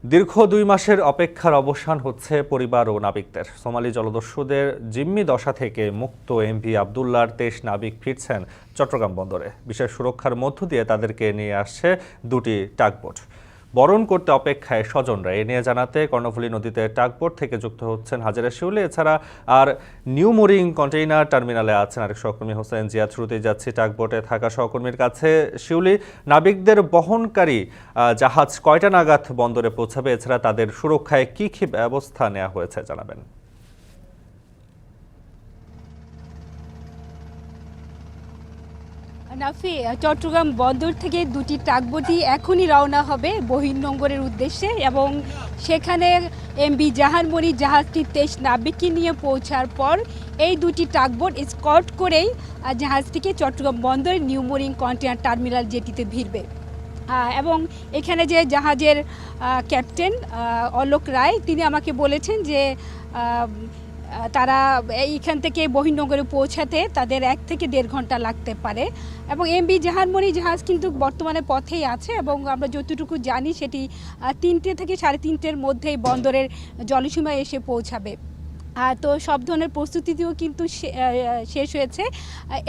দীর্ঘ ২ মাসের অপেক্ষার অবসান হচ্ছে পরিবার ও নাবিকদের। সোমালি জলদস্যুদের জিম্মি দশা থেকে মুক্ত এমভি আবদুল্লাহর ২৩ নাবিক ফিরছেন চট্টগ্রাম বন্দরে। বিশেষ সুরক্ষার মধ্য দিয়ে তাদেরকে নিয়ে আসছে দুটি টাগবোট। বরণ করতে অপেক্ষায় স্বজনরা। এ নিয়ে জানাতে কর্ণফুলী নদীতে টাগবোট থেকে যুক্ত হচ্ছেন হাজেরা শিউলি। এছাড়া আর নিউ মোরিং কন্টেইনার টার্মিনালে আছেন আরেক সহকর্মী হোসেন জিয়াদ। শুরুতেই যাচ্ছি টাগবোটে থাকা সহকর্মীর কাছে। শিউলি, নাবিকদের বহনকারী জাহাজ কয়টা নাগাদ বন্দরে পৌঁছাবে? এছাড়া তাদের সুরক্ষায় কি কি ব্যবস্থা নেওয়া হয়েছে জানাবেন। নাফি, চট্টগ্রাম বন্দর থেকে দুটি টাগবোটই এখনই রওনা হবে বহির্নোঙরের উদ্দেশ্যে এবং সেখানে এমভি জাহানমণি জাহাজটি ২৩ নাবিককে নিয়ে পৌঁছার পর এই দুটি টাগবোট স্কট করেই জাহাজটিকে চট্টগ্রাম বন্দরের নিউ মোরিং কন্টেইনার টার্মিনাল জেটিতে ভিড়বে। এবং এখানে যে জাহাজের ক্যাপ্টেন অলোক রায় তিনি আমাকে বলেছেন যে তারা এইখান থেকে বহির্নোঙরে পৌঁছাতে তাদের ১ থেকে ১.৫ ঘন্টা লাগতে পারে এবং এমভি জাহানমণি জাহাজ কিন্তু বর্তমানে পথেই আছে এবং আমরা যতটুকু জানি সেটি ৩টে থেকে ৩:৩০-র মধ্যেই বন্দরের জলসীমায় এসে পৌঁছাবে। তো সব ধরনের প্রস্তুতিও কিন্তু শেষ হয়েছে।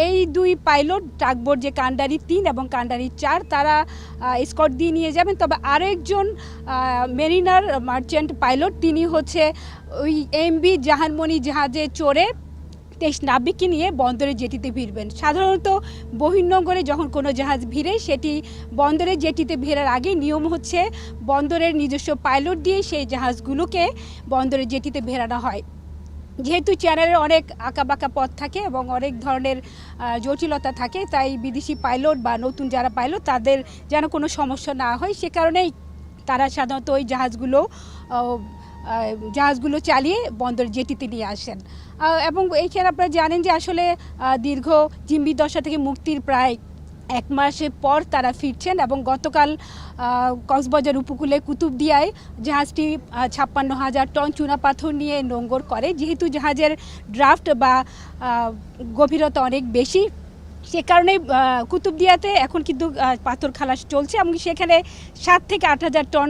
এই দুই পাইলট টাগবোট যে কান্ডারি ৩ এবং কান্ডারি ৪ তারা স্কট দিয়ে নিয়ে যাবেন। তবে আরেকজন মেরিনার মার্চেন্ট পাইলট তিনি হচ্ছে ওই এমভি জাহানমণি জাহাজে চড়ে ২৩ নাবিককে নিয়ে বন্দরে জেটিতে ভিড়বেন। সাধারণত বহির্নোঙরে যখন কোনো জাহাজ ভিড়ে সেটি বন্দরে জেটিতে ভিড়ার আগে নিয়ম হচ্ছে বন্দরের নিজস্ব পাইলট দিয়ে সেই জাহাজগুলোকে বন্দরে জেটিতে ভেড়ানো হয়। যেহেতু চ্যানেলের অনেক আঁকাবাঁকা পথ থাকে এবং অনেক ধরনের জটিলতা থাকে, তাই বিদেশি পাইলট বা নতুন যারা পাইলট তাদের যেন কোনো সমস্যা না হয় সে কারণেই তারা সাধারণত ওই জাহাজগুলো চালিয়ে বন্দর জেটিতে নিয়ে আসেন। এবং এইখানে আপনারা জানেন যে আসলে দীর্ঘ জিম্মি দশা থেকে মুক্তির প্রায় ১ মাসের পর তারা ফিরছেন এবং গতকাল কক্সবাজার উপকূলে কুতুবদিয়ায় জাহাজটি ৫৬,০০০ টন চুনাপাথর নিয়ে নোঙর করে। যেহেতু জাহাজের ড্রাফট বা গভীরতা অনেক বেশি সে কারণে কুতুবদিয়াতে এখন কিন্তু পাথর খালাস চলছে এবং সেখানে ৭ থেকে ৮,০০০ টন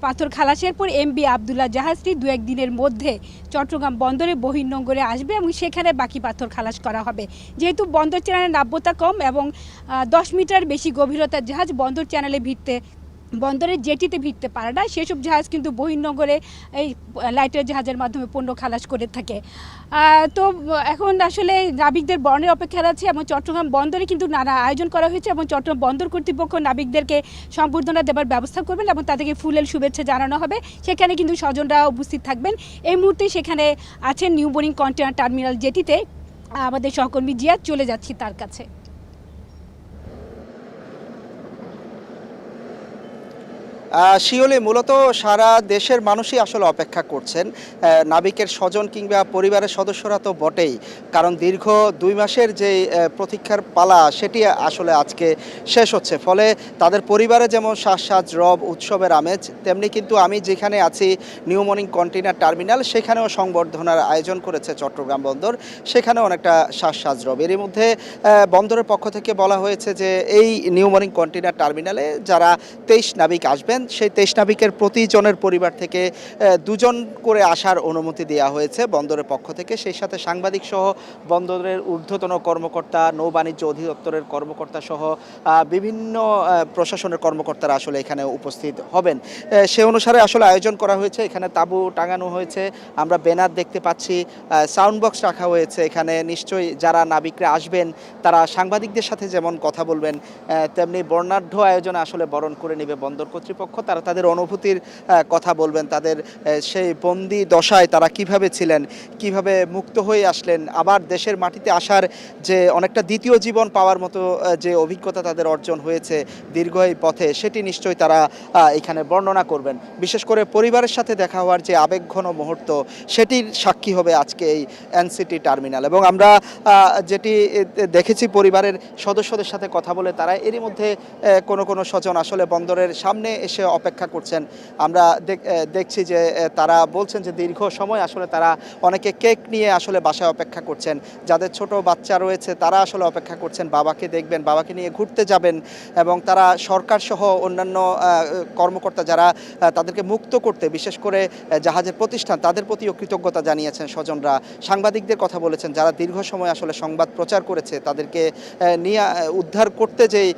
পাথর খালাসের পর এমভি আবদুল্লাহ জাহাজটি ২-১ দিনের মধ্যে চট্টগ্রাম বন্দরে বহির্নোঙরে আসবে এবং সেখানে বাকি পাথর খালাস করা হবে। যেহেতু বন্দর চ্যানেলের নাব্যতা কম এবং ১০ মিটার বেশি গভীরতার জাহাজ বন্দর চ্যানেলে বন্দরের জেটিতে ভিড়তে পারে না, সেসব জাহাজ কিন্তু বহির্নোঙরে এই লাইটার জাহাজের মাধ্যমে পণ্য খালাস করে থাকে। তো এখন আসলে নাবিকদের বরণের অপেক্ষা আছে এবং চট্টগ্রাম বন্দরে কিন্তু নানা আয়োজন করা হয়েছে এবং চট্টগ্রাম বন্দর কর্তৃপক্ষ নাবিকদেরকে সম্বর্ধনা দেওয়ার ব্যবস্থা করবেন এবং তাদেরকে ফুলেল শুভেচ্ছা জানানো হবে। সেখানে কিন্তু স্বজনরা উপস্থিত থাকবেন। এই মুহূর্তে সেখানে আছেন নিউ মোরিং কন্টেইনার টার্মিনাল জেটিতে আমাদের সহকর্মী জিয়াদ, চলে যাচ্ছি তার কাছে। শিওলি, মূলত সারা দেশের মানুষই আসলে অপেক্ষা করছেন। নাবিকের স্বজন কিংবা পরিবারের সদস্যরা তো বটেই, কারণ দীর্ঘ ২ মাসের যে প্রতীক্ষার পালা সেটি আসলে আজকে শেষ হচ্ছে। ফলে তাদের পরিবারে যেমন সাজ রব উৎসবের আমেজ, তেমনি কিন্তু আমি যেখানে আছি নিউ মোরিং কন্টেইনার টার্মিনাল সেখানেও সংবর্ধনার আয়োজন করেছে চট্টগ্রাম বন্দর, সেখানেও অনেকটা সাজ রব। এরই মধ্যে বন্দরের পক্ষ থেকে বলা হয়েছে যে এই নিউ মোরিং কন্টেইনার টার্মিনালে যারা ২৩ নাবিক আসবেন সেই ২৩ নাবিকের প্রতিজনের পরিবার থেকে ২ জন করে আসার অনুমতি দেওয়া হয়েছে বন্দরের পক্ষ থেকে। সেই সাথে সাংবাদিক সহ বন্দরের ঊর্ধ্বতন কর্মকর্তা, নৌবাণিজ্য অধিদপ্তরের কর্মকর্তা সহ বিভিন্ন প্রশাসনের কর্মকর্তারা আসলে এখানে উপস্থিত হবেন। সে অনুসারে আসলে আয়োজন করা হয়েছে। এখানে তাঁবু টাঙানো হয়েছে, আমরা ব্যানার দেখতে পাচ্ছি, সাউন্ড বক্স রাখা হয়েছে। এখানে নিশ্চয়ই যারা নাবিকরা আসবেন তারা সাংবাদিকদের সাথে যেমন কথা বলবেন, তেমনি বর্ণাঢ্য আয়োজনে আসলে বরণ করে নেবে বন্দর কর্তৃপক্ষ। তারা তাদের অনুভূতির কথা বলবেন, তাদের সেই বন্দি দশায় তারা কিভাবে ছিলেন, কিভাবে মুক্ত হয়ে আসলেন, আবার দেশের মাটিতে আসার যে অনেকটা দ্বিতীয় জীবন পাওয়ার মতো যে অভিজ্ঞতা তাদের অর্জন হয়েছে দীর্ঘ এই পথে, সেটি নিশ্চয়ই তারা এখানে বর্ণনা করবেন। বিশেষ করে পরিবারের সাথে দেখা হওয়ার যে আবেগঘন মুহূর্ত সেটির সাক্ষী হবে আজকে এই এনসিটি টার্মিনাল। এবং আমরা যেটি দেখেছি পরিবারের সদস্যদের সাথে কথা বলে, তারা এরই মধ্যে কোনো স্বজন আসলে বন্দরের সামনে এসে এসে অপেক্ষা করছেন। আমরা দেখছি যে তারা বলছেন যে দীর্ঘ সময় আসলে তারা অনেকে কেক নিয়ে আসলে বাসায় অপেক্ষা করছেন। যাদের ছোট বাচ্চা রয়েছে তারা আসলে অপেক্ষা করছেন, বাবাকে দেখবেন, বাবাকে নিয়ে ঘুরতে যাবেন, এবং তারা সরকার সহ অন্যান্য কর্মকর্তা যারা তাদেরকে মুক্ত করতে, বিশেষ করে জাহাজের প্রতিষ্ঠান, তাদের প্রতিও কৃতজ্ঞতা জানিয়েছেন স্বজনরা। সাংবাদিকদের কথা বলেছেন, যারা দীর্ঘ সময় আসলে সংবাদ প্রচার করেছে, তাদেরকে নিয়ে উদ্ধার করতে যেই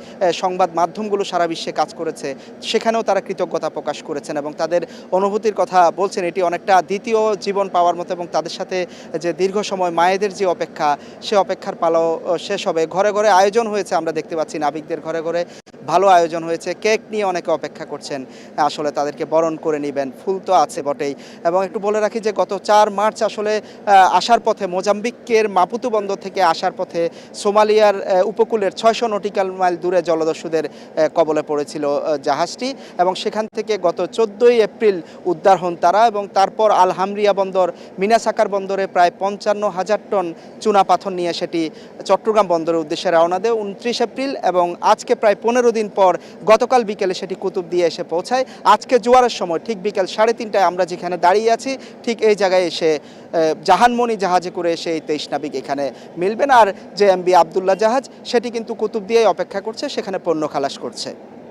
সংবাদ মাধ্যমগুলো সারা বিশ্বে কাজ করেছে, সেখানেও তারা কৃতজ্ঞতা প্রকাশ করেছেন এবং তাদের অনুভূতির কথা বলছেন। এটি অনেকটা দ্বিতীয় জীবন পাওয়ার মতো, এবং তাদের সাথে যে দীর্ঘ সময় মায়েদের যে অপেক্ষা, সে অপেক্ষার পালাও শেষ হবে। ঘরে ঘরে আয়োজন হয়েছে, আমরা দেখতে পাচ্ছি নাবিকদের ঘরে ঘরে ভালো আয়োজন হয়েছে। কেক নিয়ে অনেকে অপেক্ষা করছেন, আসলে তাদেরকে বরণ করে নেবেন। ফুল তো আছে বটেই। এবং একটু বলে রাখি যে গত 4 মার্চ আসলে আসার পথে, মোজাম্বিকের মাপুতু বন্দর থেকে আসার পথে সোমালিয়ার উপকূলের 600 নটিক্যাল মাইল দূরে জলদস্যুদের কবলে পড়েছিল জাহাজটি, এবং সেখান থেকে গত 14ই এপ্রিল উদ্ধার হন তারা, এবং তারপর আলহামরিয়া বন্দর, মিনাসাকার বন্দরে প্রায় 55,000 টন চুনা পাথর নিয়ে সেটি চট্টগ্রাম বন্দরের উদ্দেশ্যে রওনা দেয় 29 এপ্রিল, এবং আজকে প্রায় 15 দিন পর গতকাল বিকেলে সেটি কুতুবদিয়া এসে পৌঁছায়। আজকে জোয়ারের সময় ঠিক বিকেল 3:30টায় আমরা যেখানে দাঁড়িয়ে আছি, ঠিক এই জায়গায় এসে জাহানমণি জাহাজে করে এসে এই 23 নাবিক এখানে মিলবেন। আর যে এমবি আবদুল্লাহ জাহাজ, সেটি কিন্তু কুতুবদিয়ায় অপেক্ষা করছে, সেখানে পণ্য খালাস করছে।